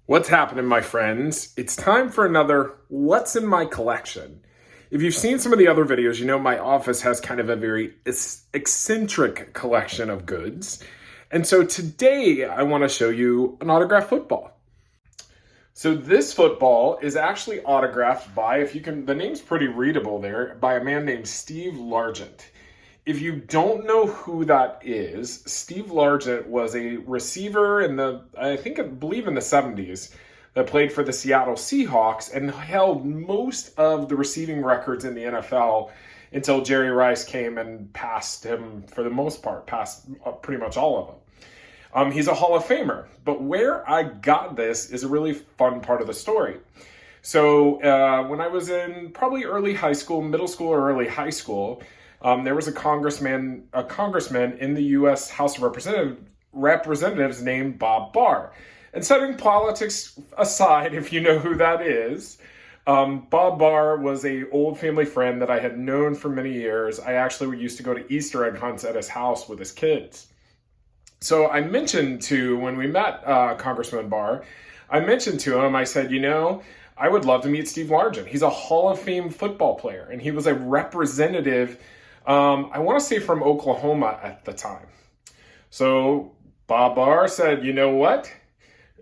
What's happening, my friends? It's time for another What's in My Collection. If you've seen some of the other videos, you know my office has kind of a very eccentric collection of goods. And so today I want to show you an autographed football. So this football is actually autographed by, the name's pretty readable there, by a man named Steve Largent. If you don't know who that is, Steve Largent was a receiver in I believe in the 70s that played for the Seattle Seahawks and held most of the receiving records in the NFL until Jerry Rice came and passed him for the most part, passed pretty much all of them. He's a Hall of Famer, but where I got this is a really fun part of the story. So when I was in probably early high school, middle school or early high school, there was a congressman in the U.S. House of Representatives named Bob Barr. And setting politics aside, if you know who that is, Bob Barr was an old family friend that I had known for many years. I actually used to go to Easter egg hunts at his house with his kids. So I mentioned when we met Congressman Barr, I mentioned to him, I said, I would love to meet Steve Largent. He's a Hall of Fame football player, and he was a representative, I want to say from Oklahoma at the time. So Bob Barr said, you know what?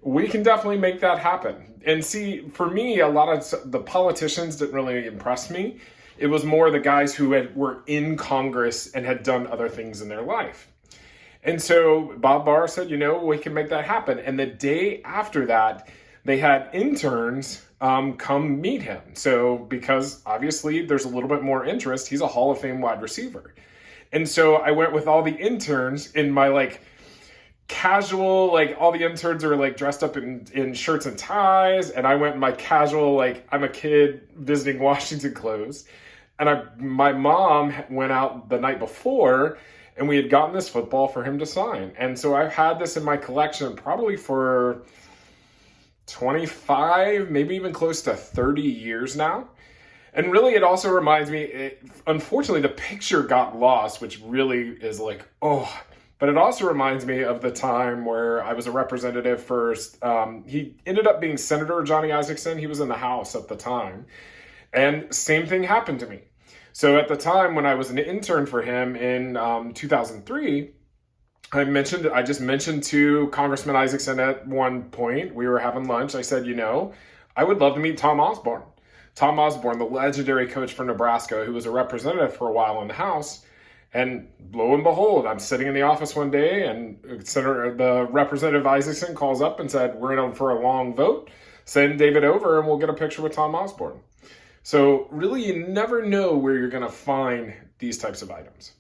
We can definitely make that happen. And see, for me, a lot of the politicians didn't really impress me. It was more the guys who were in Congress and had done other things in their life. And so Bob Barr said, we can make that happen. And the day after that, they had interns come meet him. So because obviously there's a little bit more interest, he's a Hall of Fame wide receiver. And so I went with all the interns in my casual, all the interns are dressed up in shirts and ties. And I went in my casual, I'm a kid visiting Washington clothes. And my mom went out the night before and we had gotten this football for him to sign. And so I've had this in my collection probably for 25, maybe even close to 30 years now. And really, it also reminds me, unfortunately, the picture got lost, which really is but it also reminds me of the time where I was a representative first. He ended up being Senator Johnny Isakson. He was in the House at the time. And same thing happened to me. So at the time when I was an intern for him in 2003, I just mentioned to Congressman Isakson at one point, we were having lunch. I said, I would love to meet Tom Osborne. Tom Osborne, the legendary coach for Nebraska, who was a representative for a while in the House. And lo and behold, I'm sitting in the office one day and the Representative Isakson calls up and said, we're in for a long vote. Send David over and we'll get a picture with Tom Osborne. So really, you never know where you're going to find these types of items.